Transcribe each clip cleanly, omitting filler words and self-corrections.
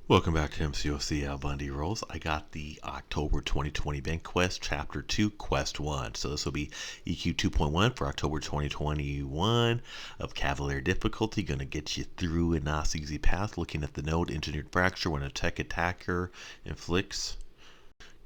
Welcome back to MCOC Bundy Rolls. I got the October 2020 Bank Quest Chapter 2 Quest 1. So this will be EQ 2.1 for October 2021 of Cavalier difficulty. Going to get you through a nice easy path looking at the node Engineered Fracture when a tech attacker inflicts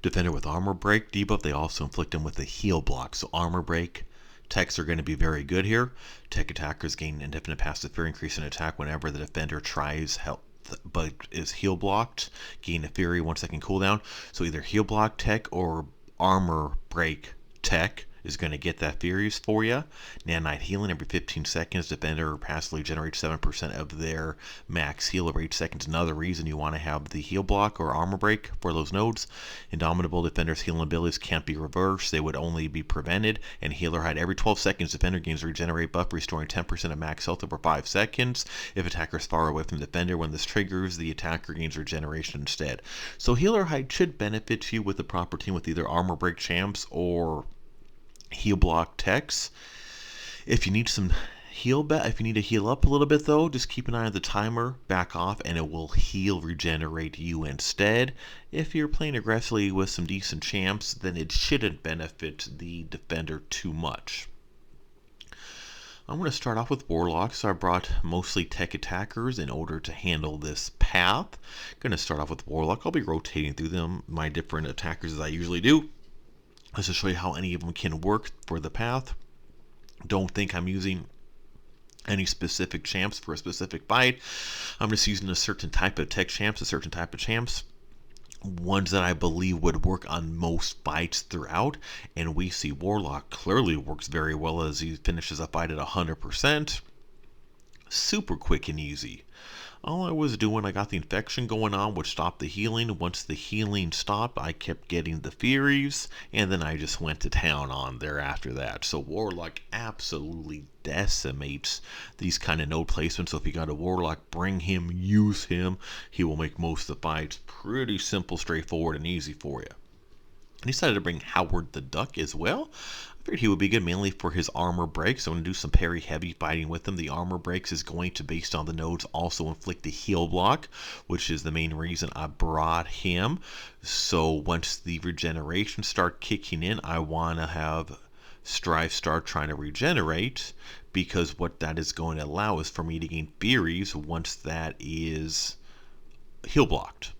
defender with armor break debuff. They also inflict them with a heal block. So armor break techs are going to be very good here. Tech attackers gain indefinite passive fear, increase in attack whenever the defender tries help but is heal blocked, gain a fury 1 second cooldown. So either heal block tech or armor break tech is going to get that furies for you. Nanite healing every 15 seconds. Defender passively generates 7% of their max heal every 8 seconds. Another reason you want to have the heal block or armor break for those nodes. Indomitable defender's healing abilities can't be reversed. They would only be prevented. And healer hide every 12 seconds. Defender gains regenerate buff, restoring 10% of max health over 5 seconds. If attacker is far away from the defender, when this triggers, the attacker gains regeneration instead. So healer hide should benefit you with the proper team with either armor break champs or heal block techs. If you need some if you need to heal up a little bit though, just keep an eye on the timer, back off, and it will regenerate you instead. If you're playing aggressively with some decent champs, then it shouldn't benefit the defender too much. I'm going to start off with Warlocks, so I brought mostly tech attackers in order to handle this path. Going to start off with Warlock. I'll be rotating through them, my different attackers as I usually do. Let's just show you how any of them can work for the path. Don't think I'm using any specific champs for a specific fight. I'm just using a certain type of tech champs, ones that I believe would work on most fights throughout. And we see Warlock clearly works very well as he finishes a fight at 100%. Super quick and easy. All I was doing, I got the infection going on, which stopped the healing. Once the healing stopped, I kept getting the Furies, and then I just went to town on there after that. So Warlock absolutely decimates these kind of node placements. So if you got a Warlock, bring him, use him. He will make most of the fights pretty simple, straightforward, and easy for you. I decided to bring Howard the Duck as well. I figured he would be good mainly for his armor breaks. So I'm going to do some parry heavy fighting with him. The armor breaks is going to, based on the nodes, also inflict a heal block, which is the main reason I brought him. So once the regeneration start kicking in, I want to have Strive start trying to regenerate, because what that is going to allow is for me to gain Furies once that is heal blocked.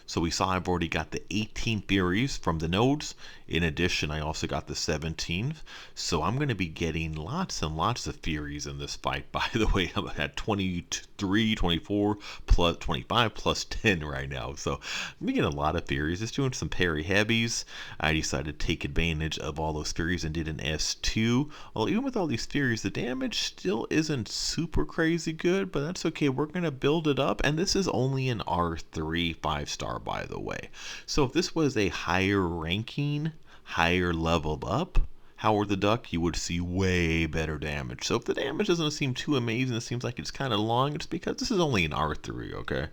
So we saw I've already got the 18 Furies from the nodes. In addition, I also got the 17. So I'm going to be getting lots and lots of Furies in this fight. By the way, I'm at 23, 24, plus 25, plus 10 right now. So I'm getting a lot of Furies. Just doing some parry heavies. I decided to take advantage of all those Furies and did an S2. Well, even with all these Furies, the damage still isn't super crazy good, but that's okay. We're going to build it up. And this is only an R3 5-star, by the way. So if this was a higher ranking, higher leveled up Howard the Duck, you would see way better damage. So if the damage doesn't seem too amazing, it seems like it's kind of long, it's because this is only an R3, okay?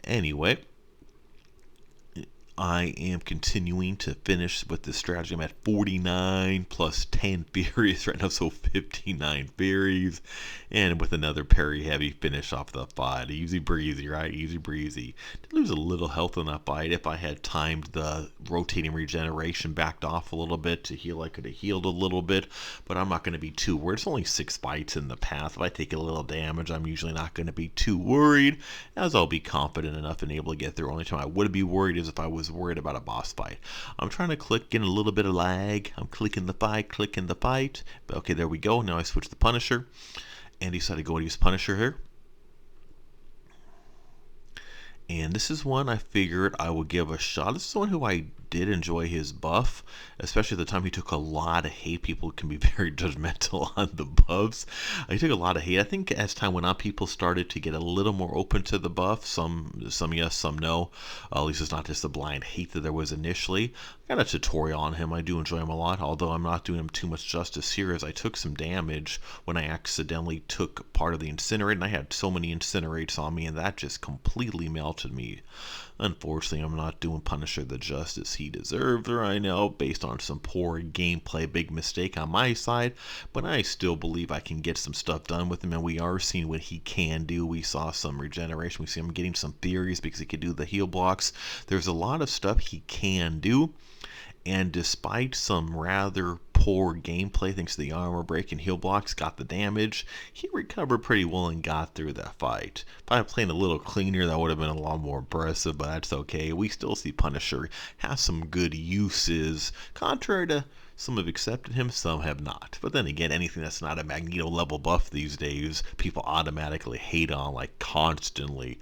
Anyway, I am continuing to finish with this strategy. I'm at 49 plus 10 Furies right now, so 59 Furies. And with another parry heavy finish off the fight. Easy breezy, right? Easy breezy. Did lose a little health in that fight. If I had timed the rotating regeneration, backed off a little bit to heal, I could have healed a little bit. But I'm not going to be too worried. It's only 6 fights in the path. If I take a little damage, I'm usually not going to be too worried, as I'll be confident enough and able to get through. Only time I would be worried is if I was worried about a boss fight. I'm trying to click, getting a little bit of lag. I'm clicking the fight. But okay, there we go. Now I switch to Punisher and decided to go and use Punisher here. And this is one I figured I would give a shot. This is one who I did enjoy his buff, especially at the time he took a lot of hate. People can be very judgmental on the buffs. He took a lot of hate. I think as time went on, people started to get a little more open to the buff. Some yes, some no. At least it's not just the blind hate that there was initially. I got a tutorial on him. I do enjoy him a lot, although I'm not doing him too much justice here, as I took some damage when I accidentally took part of the incinerate, and I had so many incinerates on me, and that just completely melted me. Unfortunately, I'm not doing Punisher the justice he deserves right now based on some poor gameplay, big mistake on my side, but I still believe I can get some stuff done with him, and we are seeing what he can do. We saw some regeneration, we see him getting some theories because he can do the heal blocks. There's a lot of stuff he can do, and despite some rather poor gameplay thanks to the armor break and heal blocks got the damage, he recovered pretty well and got through that fight. If I had played a little cleaner, that would have been a lot more impressive, but that's okay. We still see Punisher has some good uses, contrary to some have accepted him, some have not. But then again, anything that's not a Magneto level buff these days, people automatically hate on like constantly.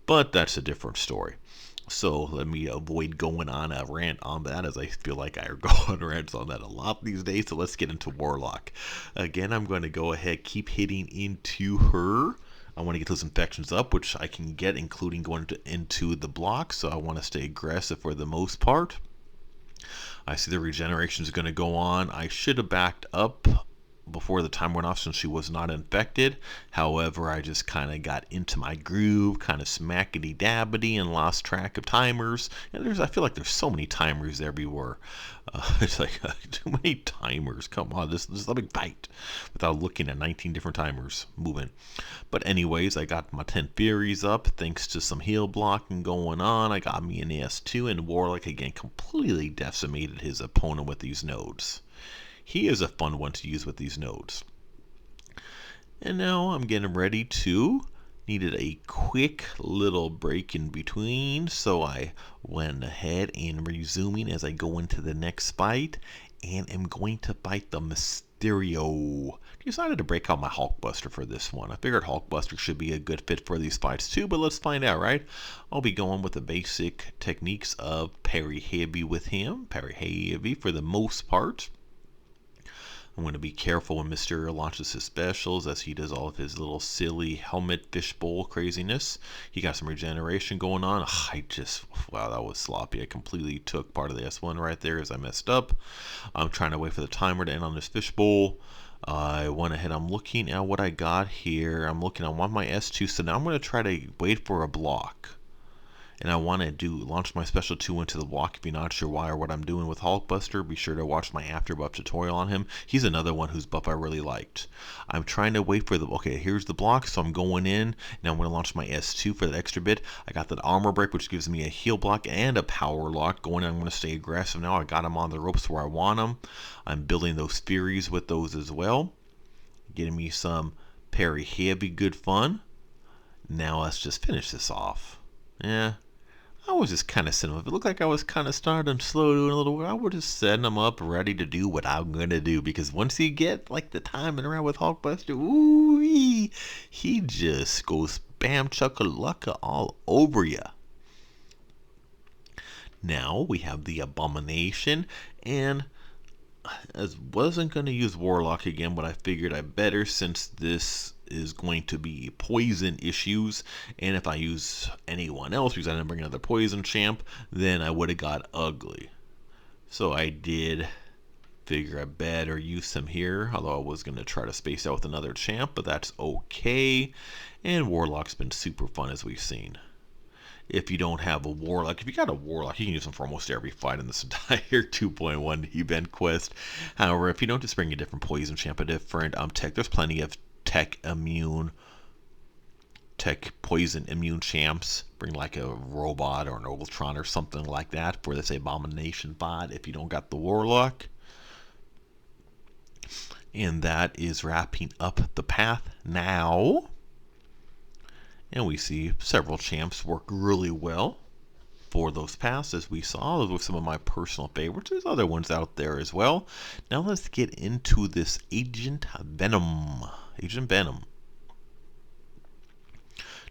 But that's a different story. So let me avoid going on a rant on that, as I feel like I go on rants on that a lot these days. So let's get into Warlock. Again, I'm going to go ahead, keep hitting into her. I want to get those infections up, which I can get, including going into the block. So I want to stay aggressive for the most part. I see the regeneration is going to go on. I should have backed up before the time went off since she was not infected. However, I just kind of got into my groove, kind of smackety dabbity, and lost track of timers. And I feel like there's so many timers everywhere. It's like too many timers. Come on, this let me fight without looking at 19 different timers moving. But anyways, I got my 10 Furies up thanks to some heal blocking going on. I got me an S2, and Warlock again completely decimated his opponent with these nodes. He is a fun one to use with these nodes. And now I'm getting ready to, needed a quick little break in between, so I went ahead and resuming as I go into the next fight, and am going to fight the Mysterio. Decided to break out my Hulkbuster for this one. I figured Hulkbuster should be a good fit for these fights too, but let's find out, right? I'll be going with the basic techniques of parry heavy with him, parry heavy for the most part. I'm going to be careful when Mysterio launches his specials, as he does all of his little silly helmet fishbowl craziness. He got some regeneration going on. Wow, that was sloppy. I completely took part of the S1 right there as I messed up. I'm trying to wait for the timer to end on this fishbowl. I went ahead. I'm looking at what I got here. I want my S2, so now I'm going to try to wait for a block. And I want to launch my special 2 into the block. If you're not sure why or what I'm doing with Hulkbuster, be sure to watch my after buff tutorial on him. He's another one whose buff I really liked. I'm trying to wait for okay, here's the block, so I'm going in. Now I'm going to launch my S2 for the extra bit. I got that armor break, which gives me a heal block and a power lock. Going in, I'm going to stay aggressive now. I got him on the ropes where I want him. I'm building those Furies with those as well. Getting me some parry heavy, good fun. Now let's just finish this off. Yeah. I was just kind of setting them up. It looked like I was kind of starting slow, doing a little. I was just setting them up, ready to do what I'm gonna do. Because once you get like the timing around with Hulkbuster, ooh, he just goes bam chuckalacka all over you. Now we have the Abomination, and I wasn't gonna use Warlock again, but I figured I better since this is going to be poison issues, and if I use anyone else because I didn't bring another poison champ, then I would have got ugly. So I did figure I better use him here, although I was going to try to space out with another champ, but that's okay. And Warlock's been super fun, as we've seen. If you don't have a Warlock, if you got a Warlock, you can use them for almost every fight in this entire 2.1 event quest. However, if you don't, just bring a different poison champ, a different tech. There's plenty of tech poison immune champs. Bring like a robot or an Ultron or something like that for this Abomination bot if you don't got the Warlock. And that is wrapping up the path now. And we see several champs work really well for those paths, as we saw. Those were some of my personal favorites. There's other ones out there as well. Now let's get into this Agent Venom. Agent Venom.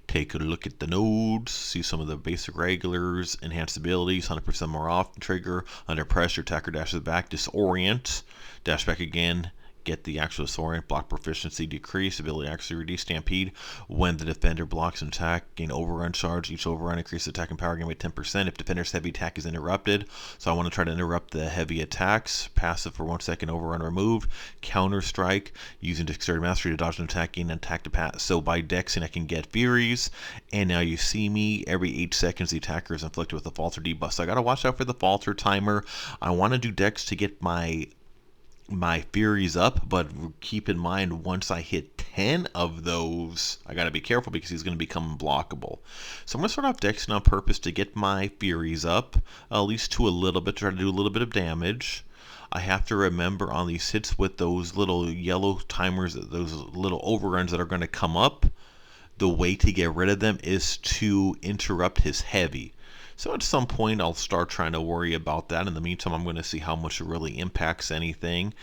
Take a look at the nodes, see some of the basic regulars, enhanced abilities, 100% more off, trigger, under pressure, attacker dashes back, disorient, dash back again, get the actual disorient, block proficiency decrease, ability to actually reduce stampede when the defender blocks an attack, gain overrun charge. Each overrun increases attack and power gain by 10% if defender's heavy attack is interrupted. So I want to try to interrupt the heavy attacks. Passive for 1 second, overrun removed. Counter strike using dexterity mastery to dodge an attack, gain an attack to pass. So by dexing I can get furies, and now you see me every 8 seconds the attacker is inflicted with a falter debuff. So I gotta watch out for the falter timer. I want to do dex to get my furies up, but keep in mind once I hit 10 of those, I gotta be careful because he's gonna become unblockable. So I'm gonna start off dexing on purpose to get my furies up, at least to a little bit, try to do a little bit of damage. I have to remember on these hits with those little yellow timers, those little overruns that are going to come up, the way to get rid of them is to interrupt his heavy. So at some point I'll start trying to worry about that. In the meantime, I'm going to see how much it really impacts anything,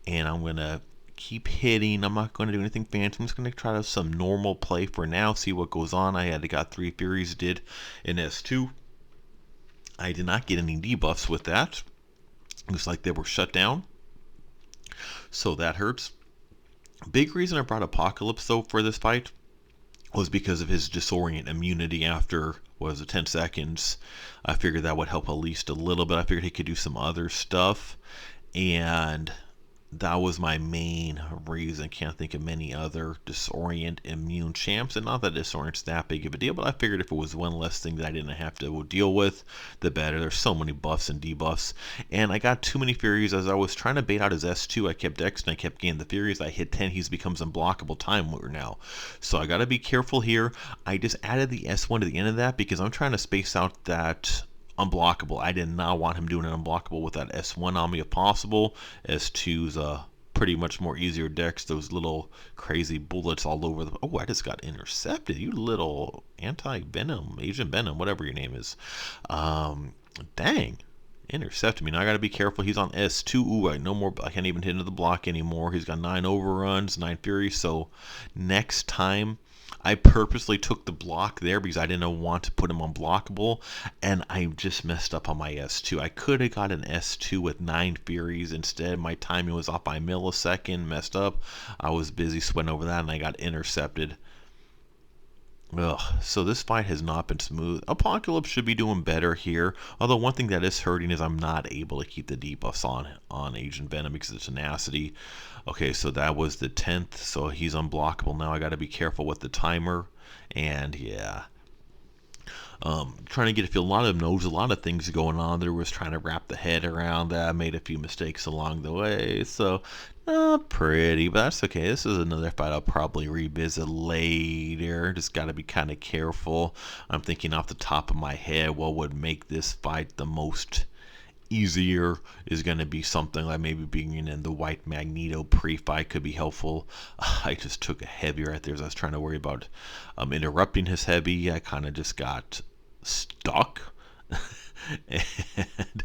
and I'm going to keep hitting. I'm not going to do anything fancy. I'm just going to try to have some normal play for now, see what goes on. I had got 3 furies, did in S2. I did not get any debuffs with that. Looks like they were shut down, so that hurts. Big reason I brought Apocalypse though for this fight was because of his disorient immunity after, what was it, 10 seconds. I figured that would help at least a little bit. I figured he could do some other stuff, and that was my main reason. Can't think of many other disorient immune champs, and not that disorient's that big of a deal, but I figured if it was one less thing that I didn't have to deal with, the better. There's so many buffs and debuffs, and I got too many furies. As I was trying to bait out his S2, I kept Dex and I kept getting the furies. I hit 10, he becomes unblockable time looter now. So I gotta be careful here. I just added the S1 to the end of that because I'm trying to space out that unblockable. I did not want him doing an unblockable with that S1 on me if possible. S2's pretty much more easier dex. Those little crazy bullets all over the... Oh, I just got intercepted. You little anti-venom, Agent Venom, whatever your name is. Dang. Intercepted me. Now I gotta be careful. He's on S2. Ooh, no more. I can't even hit into the block anymore. He's got 9 overruns, 9 fury. So next time, I purposely took the block there because I didn't want to put him unblockable, and I just messed up on my S2. I could have got an S2 with 9 furies instead. My timing was off by a millisecond, messed up. I was busy sweating over that, and I got intercepted. Ugh, so this fight has not been smooth. Apocalypse should be doing better here. Although one thing that is hurting is I'm not able to keep the debuffs on Agent Venom because of tenacity. Okay, so that was the 10th, so he's unblockable now. I got to be careful with the timer, and yeah. Trying to get a feel. A lot of them knows a lot of things going on. There was trying to wrap the head around that. Made a few mistakes along the way, so not pretty, but that's okay. This is another fight I'll probably revisit later. Just got to be kind of careful. I'm thinking off the top of my head what would make this fight the most easier is going to be something like maybe being in the White Magneto pre-fight could be helpful. I just took a heavy right there as I was trying to worry about interrupting his heavy. I kind of just got stuck. And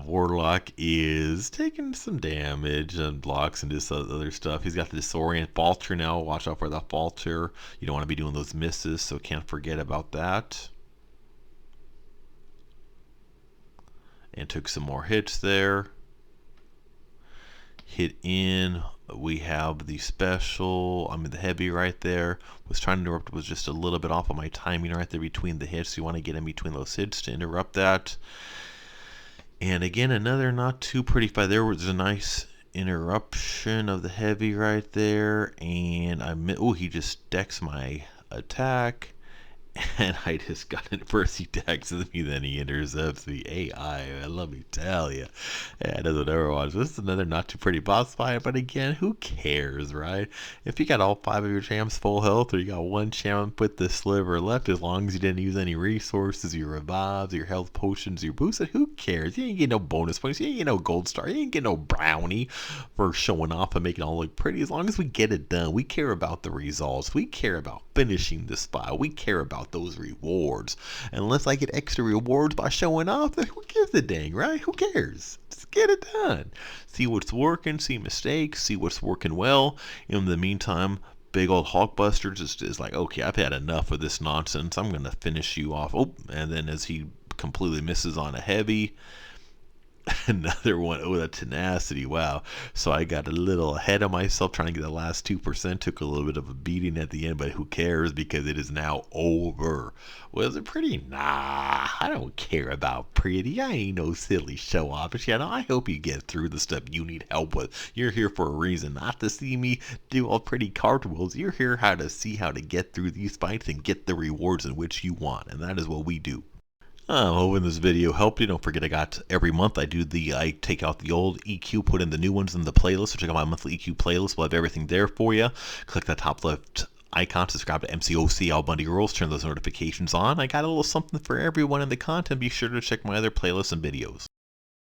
Warlock is taking some damage and blocks and this other stuff. He's got the disorient falter now. Watch out for that falter. You don't want to be doing those misses, so can't forget about that. And took some more hits there. Hit in. We have the special, the heavy right there. Was trying to interrupt, was just a little bit off on my timing right there between the hits. So you want to get in between those hits to interrupt that. And again, another not too pretty fight. There was a nice interruption of the heavy right there. And he just decks my attack. And I just got it first. He taxes me, then he intercepts the AI. Let me tell you, yeah, it doesn't ever watch. This is another not too pretty boss fight, but again, who cares, right? If you got all 5 of your champs full health, or you got one champ with the sliver left, as long as you didn't use any resources, your revives, your health potions, your boosted, who cares? You ain't get no bonus points, you ain't get no gold star, you ain't get no brownie for showing off and making it all look pretty. As long as we get it done, we care about the results. We care about finishing this fight. We care about those rewards. Unless I get extra rewards by showing off, then who gives a dang, right? Who cares? Just get it done. See what's working, see mistakes, see what's working well. In the meantime, big old Hulkbuster just is like, okay, I've had enough of this nonsense. I'm going to finish you off. Oh, and then as he completely misses on a heavy, Another one. Oh, the tenacity. Wow. So I got a little ahead of myself trying to get the last 2%. Took a little bit of a beating at the end, but who cares because it is now over. Was it pretty? Nah, I don't care about pretty. I ain't no silly show off. But I hope you get through the stuff you need help with. You're here for a reason, not to see me do all pretty cartwheels. You're here to see how to get through these fights and get the rewards in which you want. And that is what we do. I'm hoping this video helped you. Don't forget every month I take out the old EQ, put in the new ones in the playlist. So check out my monthly EQ playlist. We'll have everything there for you. Click that top left icon to subscribe to MCOC Al Bundy Rules. Turn those notifications on. I got a little something for everyone in the content. Be sure to check my other playlists and videos.